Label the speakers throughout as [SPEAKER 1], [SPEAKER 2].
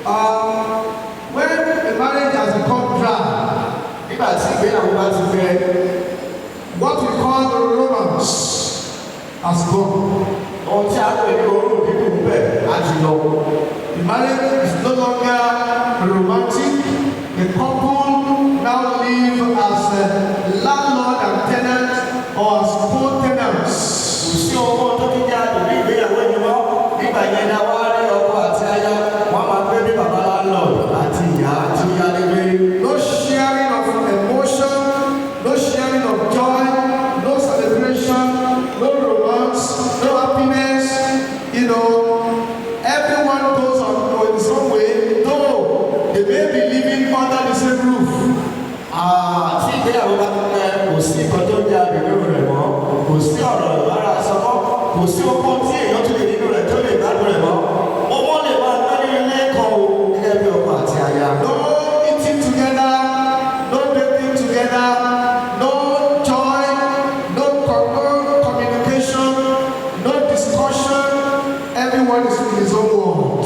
[SPEAKER 1] When the marriage has become dry, what we call the romance has gone. The marriage is no longer romantic. The couple now live as landlord and tenant or as co-tenants. No sharing of emotion, no sharing of joy, no celebration, no romance, no happiness. Everyone goes on in some way, though they may be living under the same roof. No eating together, no baking together, no joy, no communication, no discussion. Everyone is in his own world.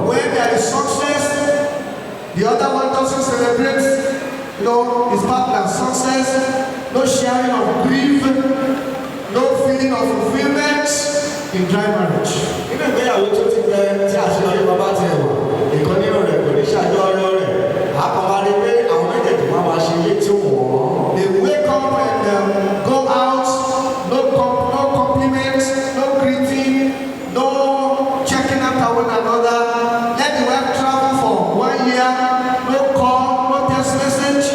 [SPEAKER 1] When there is success, the other one doesn't celebrate, his partner's success. No sharing of grief, no feeling of fulfillment in dry marriage. They wake up and go out, no compliments, no greeting, no checking after one another. Let the wife travel for 1 year, no call, no text message,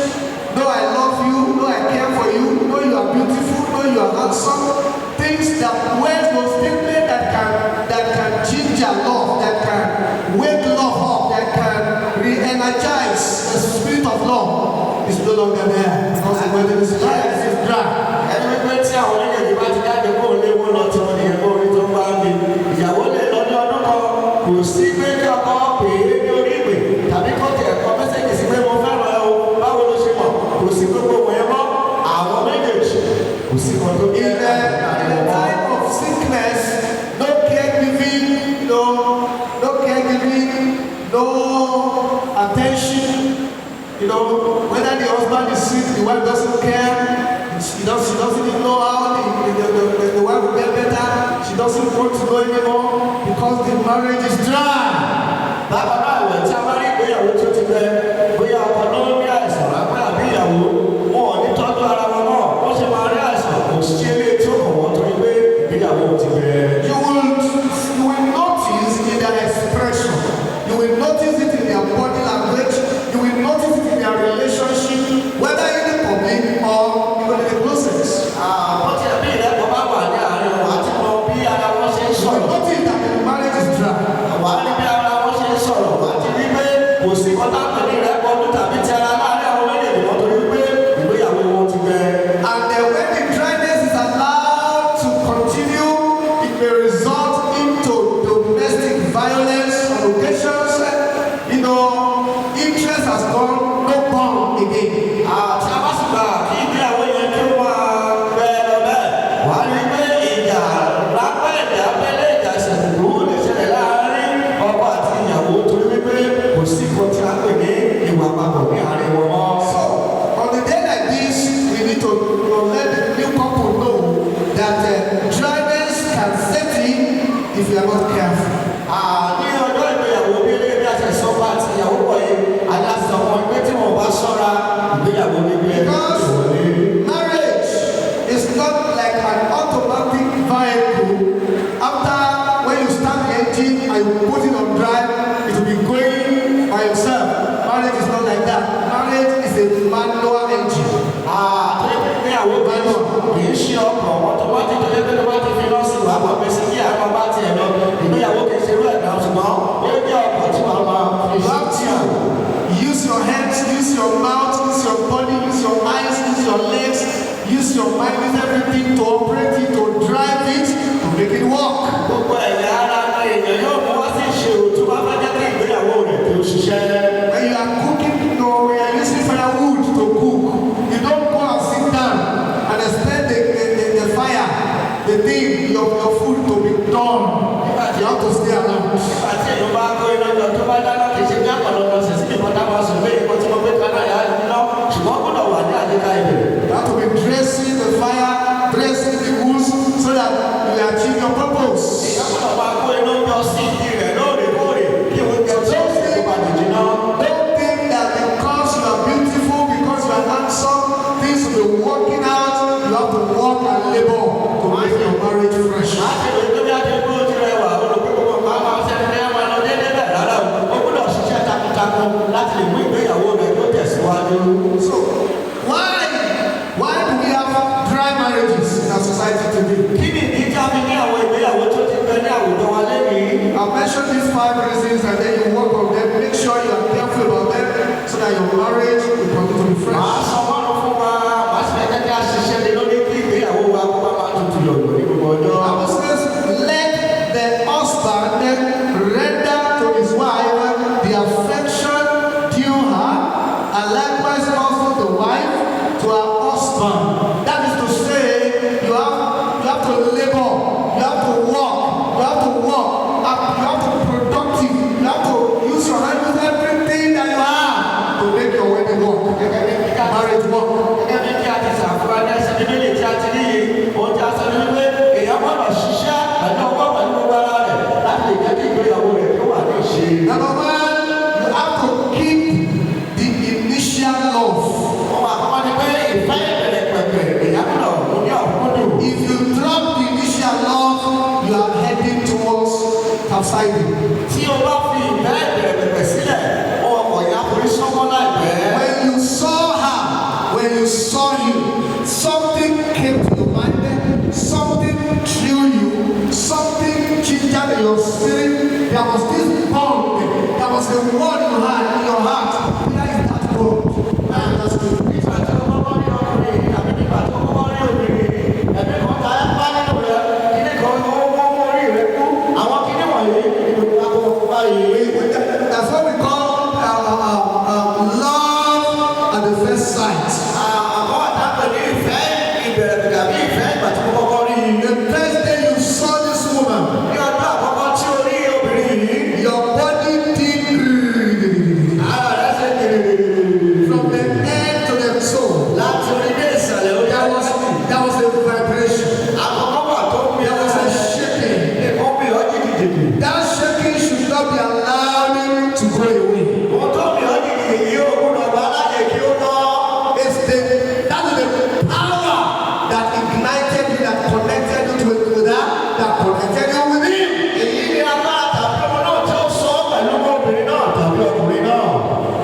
[SPEAKER 1] no I love you, no I care for you, no you are beautiful, no you are handsome. Things that words those statements that can ginger love, that can wake love up, that can re-energize the spirit of love. Is no longer there because the weather is dry. In the time of sickness, no caregiving, no attention. Whether the husband is sick, the wife doesn't care. She doesn't even know how the wife will get better. She doesn't want to know anymore because the marriage is dry. You will notice in their expression. You will notice it in their body language. You will notice it in their relationship, whether in the public or even in the closet. So notice that the marriage is dry. And when the dryness is allowed to continue, it may result into domestic violence on occasions. Interest has gone, no bond again. So, on the day like this, we need to let the new couple know that dryness can set in if you are not careful. Because marriage is not like an automatic vehicle. After when you start the engine and you put it on drive, it will be going by yourself. Marriage is not like that. Marriage is a manual engine. Use your hands, use your mouth, use your body, use your eyes, use your legs, use your mind, use everything to operate it, to drive it, to make it work. When you are cooking, when you are using firewood to cook, you don't go and sit down and have to be dressing the fire, dressing the wood, so that you achieve your purpose. Don't think that because you are beautiful, because you are handsome, things will be working out. You have to work and labor to make your marriage fresh. So why do we have dry marriages in our society today? I've mentioned these 5 reasons and then you work on them. Make sure you are careful about them so that your marriage will continue to be fresh. The Bible says, let the husband render to his wife the affection due her, and likewise also the wife to her husband. That is to say, you have to labor, you have to work, you have to be productive, you have to use your hand with everything that you have to make your wedding work, marriage work. Number 1, you have to keep the initial love. If you drop the initial love, you are heading towards subsiding. When you saw her, when you saw you, something came to your mind, something drew you, something changed in your spirit. There was this bond, there was a word you had in your heart. Where is that word? I understood. That's what we call love at the first sight. The first day you saw this woman, your body did from the head to the toe. There was a vibration. There was a shaking. That shaking should not be allowed to go away. That is the power that ignited you, that connected you to that connected you with him.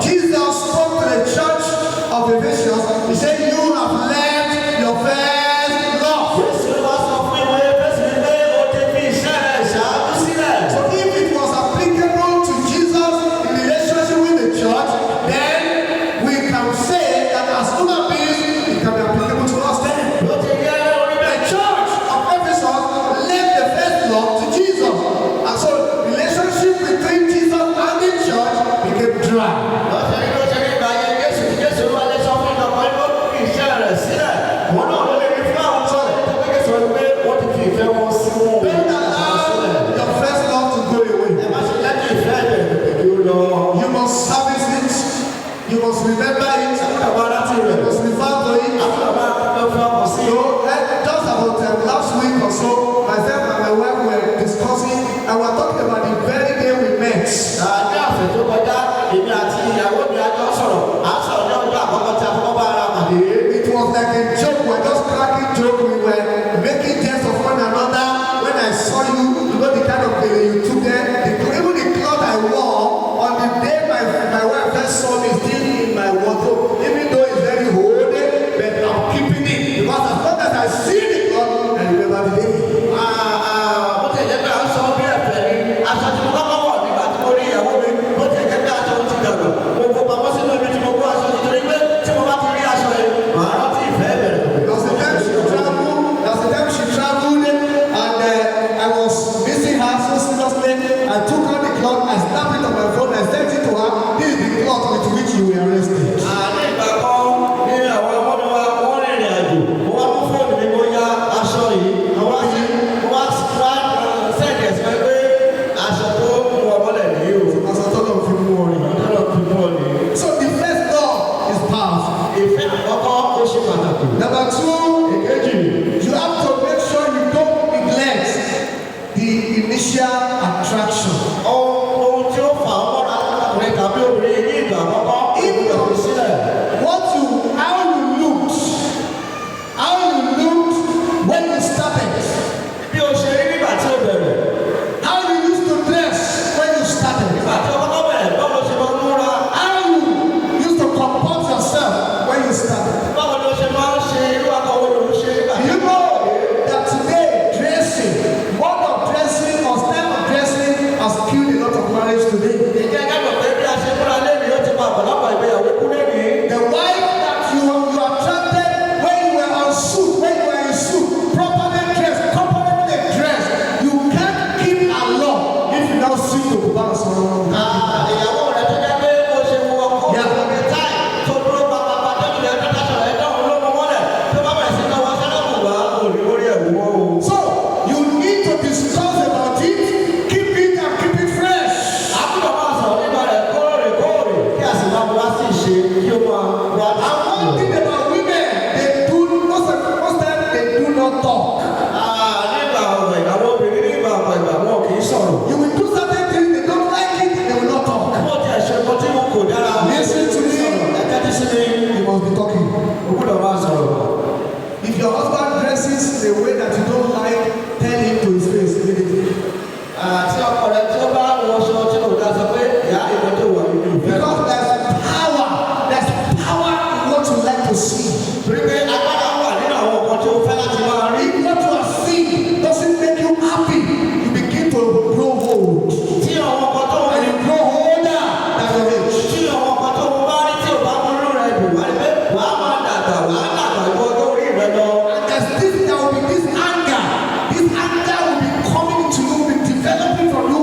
[SPEAKER 1] Jesus spoke to the church of Ephesians. He said, you have left your first love. So if it was applicable to Jesus in relationship with the church, then we can say that as human beings, it can be applicable to us then. The church of Ephesus left the first love to Jesus. And so relationship between Jesus and the church became dry. Don't allow your first love to go away. You must service it. You must remember it. You must refer to it. So, just about last week or so, myself and my wife were discussing, and we were talking about the very day we met. It was like a joke. We were just cracking joke. We were making jest of one another. When I saw you, you know the kind of thing you took there. Even the cloth I wore on the day my wife first saw me still in my wardrobe. Even though it's very old, but I'm keeping it because as long as I see the cloth, I remember the day. I took out the cloth, I snapped it on my phone, I sent it to her. This is the cloth with which you Number two, you have to make sure you don't neglect the initial attraction. How you looked when you started. How you used to dress when you started. How you used to comport yourself when you started. You know that today dressing, mode of dressing or style of dressing has killed a lot of marriage today. The wife that you attracted when you were on suit, when you were in suit, properly dressed, you can't keep her love if you don't see the balance around. So you need to discuss about it, keep it and keep it fresh. And one thing about women, most times they do not talk. You will do certain things, they don't like it, they will not talk. Listen to me, you must be talking. If your husband dresses the way that you don't like, tell him to his face immediately. Because there's power in what you like to see. If what you are seeing doesn't make you happy, you begin to grow old. And you grow older than your age. And there will be this anger. This anger will be coming to you, will be developing from you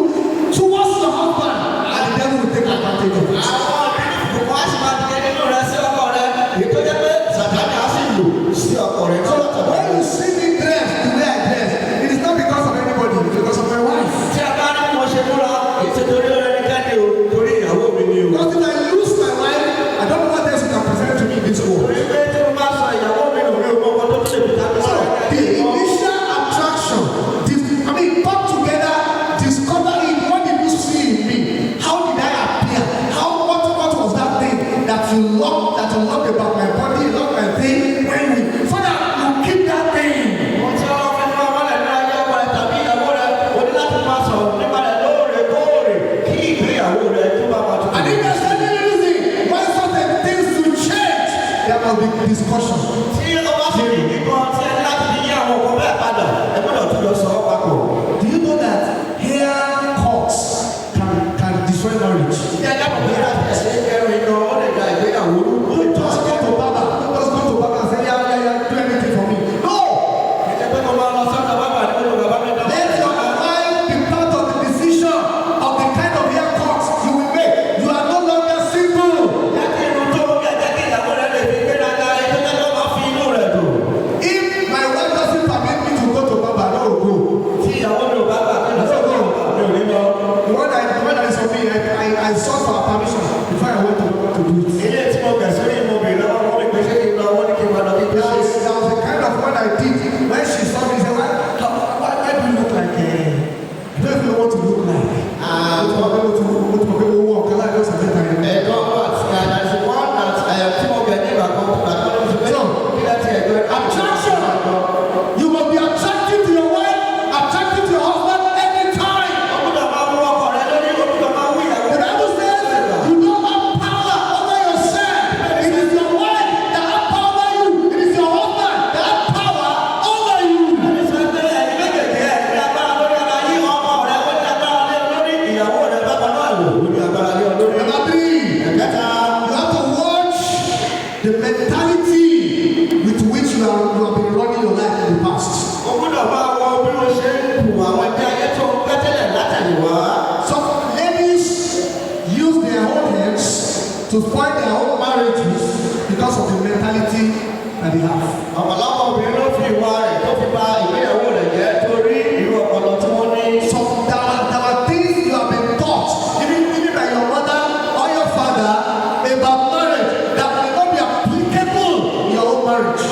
[SPEAKER 1] towards your husband. And the devil will take advantage of it. So when you see me dress the way I dress, it is not because of anybody, it's because of my wife. Because if I lose my wife, I don't know what else you can present to me in this world. So the initial attraction, come together, discover it. What did you see in me? How did I appear? What was that thing that you loved about my body, you loved my thing? Father, you keep that thing. And if there's any reason why certain things should change, there must be discussion. Do you know that hair cuts can destroy marriage? Just go to Baba and say, yeah, do anything for me. No! Let your mind be part of the decision of the kind of haircut you will make. You are no longer single. If my wife doesn't permit me to go to Baba, I don't go. When I saw me, I sought for permission before I went to Baba to do it. That was the kind of what I did. When she saw me, she said, why do you look like you don't even know what to look like. Attraction. You must be attractive to your wife, attractive to your husband every time. The Bible says you don't have power over yourself. It is your wife that has power over you. It is your husband that has power over you. Number three, you have to watch the mentality with which you have been running your life in the past. Some ladies use their own hands to spoil their own marriages because of the mentality that they have. So there are things you have been taught, even by your mother or your father, about marriage that may not be applicable in your own marriage.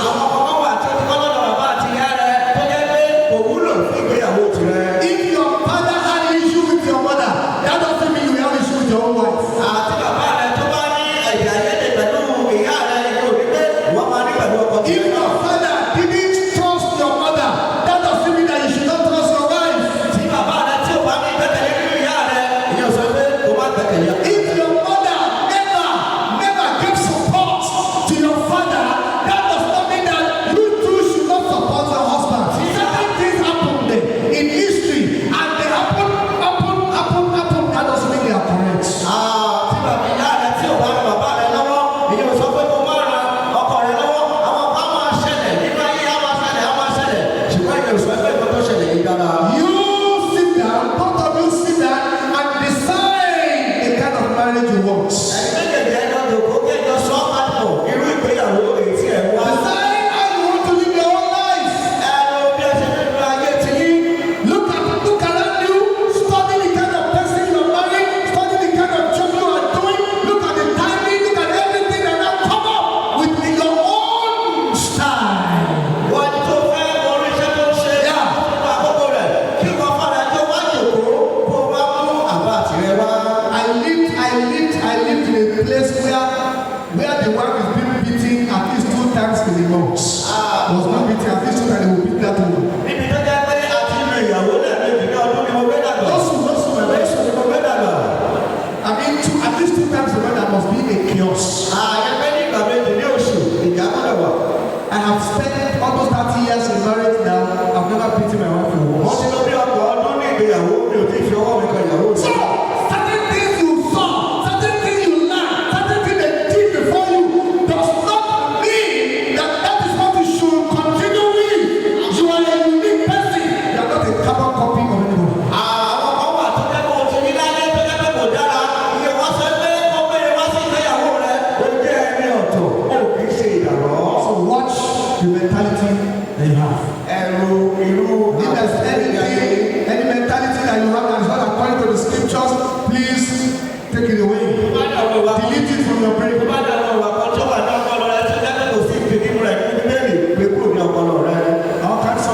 [SPEAKER 1] beating, at least so that they will beat that woman. I mean, at least 2 times a month there must be a chaos. I have spent almost 30 years in marriage now. I've never beaten my wife in once. So, certain things you saw, certain things you learned, certain things they did before you does not mean that that is what you should continue with. You are a unique person. You are not a carbon copy of anyone. So watch the mentality that you have. If there's any mentality that you have that is not according to the scriptures, please take it away. Delete it from your brain. All kinds of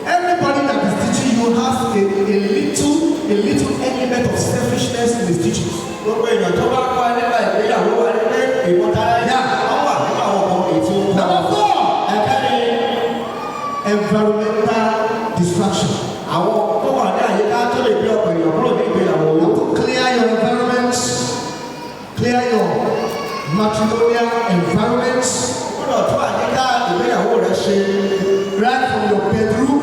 [SPEAKER 1] everybody that is teaching you has a little element of selfishness in his teachings. Number 4, environmental distraction. You have to clear your environments, clear your matrimonial environments, right from your bedroom.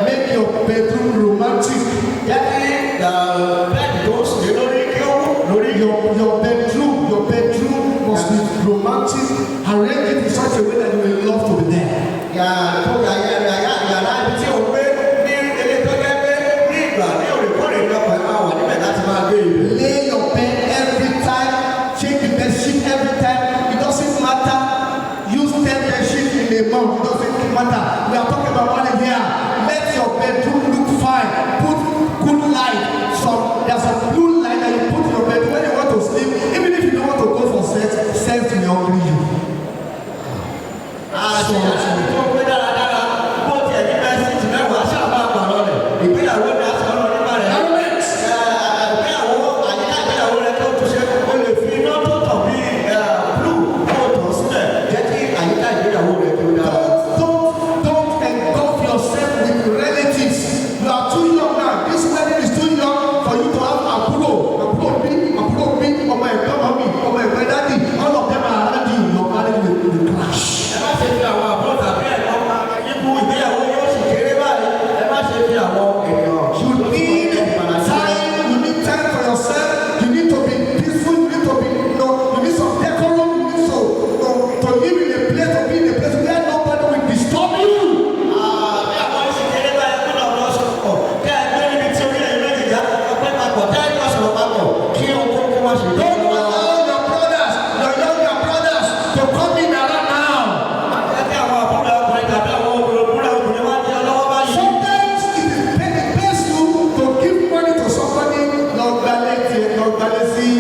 [SPEAKER 1] Make your bedroom romantic. Your bedroom must be romantic. Arrange it in such a way that you will love to be there. Lay your bed every time. Change the bed sheet every time. It doesn't matter. Use 10 bed sheets in a month. It doesn't matter. We are talking about money here. Let your bedroom look fine. Put good light. There's a blue light that you put in your bed when you want to sleep. Even if you don't want to go for sex will hungry you. Don't engulf yourself with relatives. You are too young now. This wedding is too young for you to have Apollo, my daddy. All of them are around you. Your marriage will crash. You need time for yourself. You need to be peaceful. You need to be, you need some decorum. You need to live in a place, to be in a place where nobody will disturb you. Don't allow your younger brothers to come in around now. Sometimes it pays you to give money to somebody, your galaxy,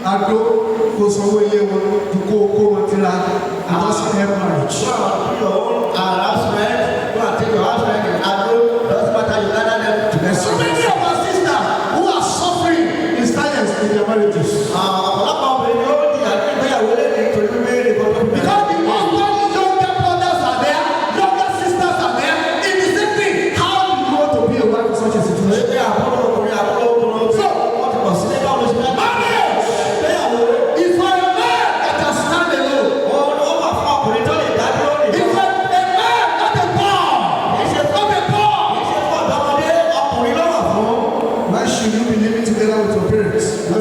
[SPEAKER 1] and go somewhere to go material, and just help marriage. There's so many of our sisters who are suffering in silence in their marriages. Because the husband, younger brothers are there, younger sisters are there, in the same thing. How do you want to be a wife in such a situation? Marriage is for a man that can stand alone. It's for a man, not a boy. Why should you be living together with your parents? We are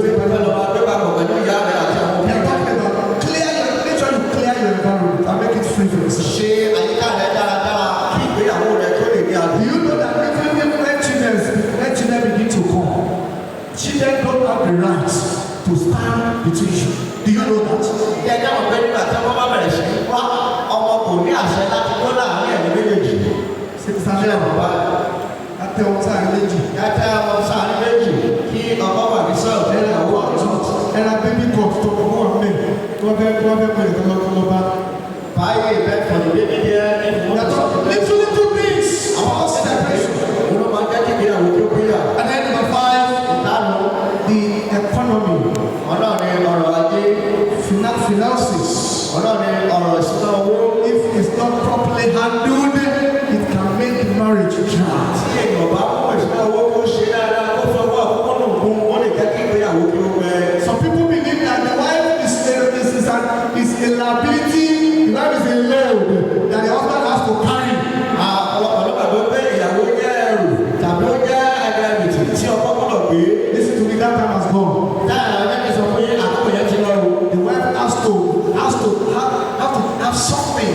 [SPEAKER 1] talking about make sure you clear your environment and make it free for yourself. Do you know that even when children begin to come, children don't have the right to stand between you? Do you know that? Little things about separation. And then number 5, the economy, finances. If it's not properly handled, it can make marriage dry. Some people believe that the wife is a liability, the wife is a load that the husband has to carry. Listen to me, that time has gone. The wife has to have something.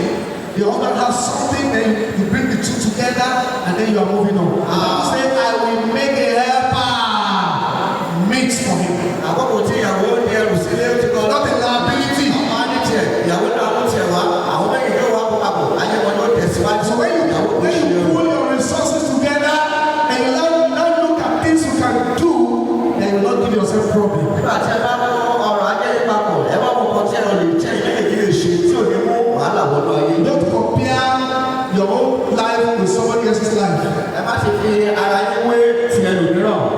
[SPEAKER 1] The husband has something, then you bring the two together, and then you are moving on. Say, I will make a helper meet for him. Not a liability. So when you pull your resources together and you now look at things you can do, then you will not give yourself problem. Don't compare your own life with somebody else's life.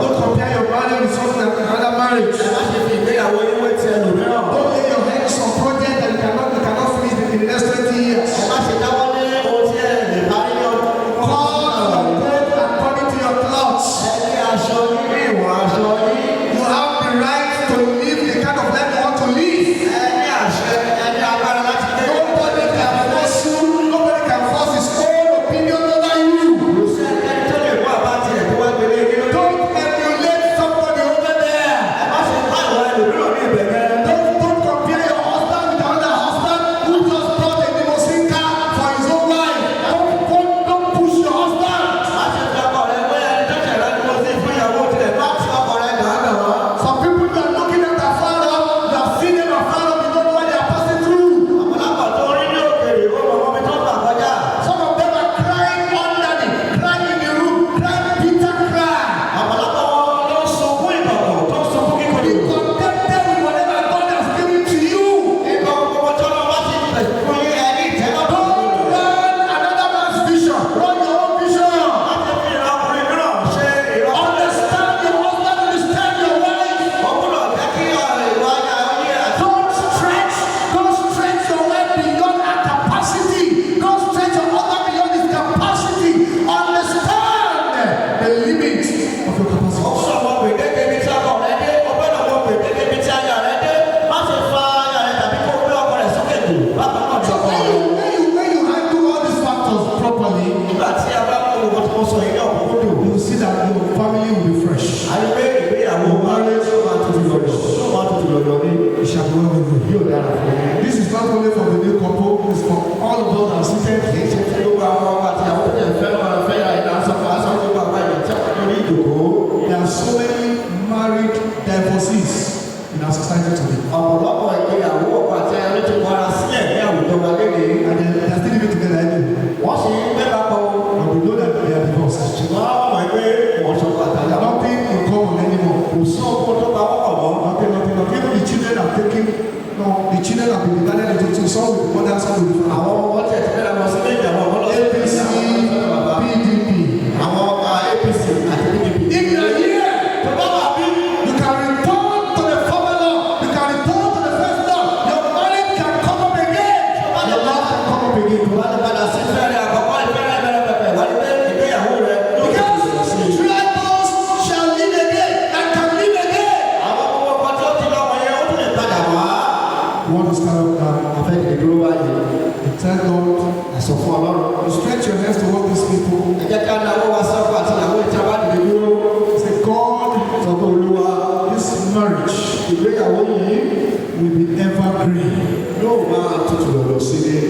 [SPEAKER 1] Don't compare your marriage with someone another marriage. Don't lay your hands on project that you cannot finish in the next 20 years. According to your clothes. You have the right to live the kind of life you want to live. Nobody can force his own opinion over you. Don't emulate somebody over there. Don't compare your husband with another husband who just bought a limousine car for his own wife. Don't push your husband. Some people you are looking at afar off, you have seen them afar off, you don't know what they are passing through. Some of them are crying crying in the room, crying bitter cry. Be contented with whatever God has given to you. Don't run another man's vision, run your own vision. Understand your husband, understand your wife. Don't stretch your wife beyond her capacity. Don't stretch your husband beyond his capacity. Understand the limits of your capacity. So when you handle all these factors properly, you will see that your family will be fresh. Your marriage will be fresh. It shall go with you. This is not only for the new couple, it's for all of those that are seated here. There are so many married divorcees in our society today. And they are still living together anyway. But we know that they are divorced. They are nothing in common anymore. Nothing. Even the children are taking, the children have been divided into two. Some with the mother, some with the father. APC, PDP. If you are here, you can return to the former law. You can return to the first law. Your marriage can come up again. Your love can come up again. Because tribals shall live again and can live again. You want to stand up now? Thank God. You stretch your hands toward these people. Say, God, this marriage will be evergreen.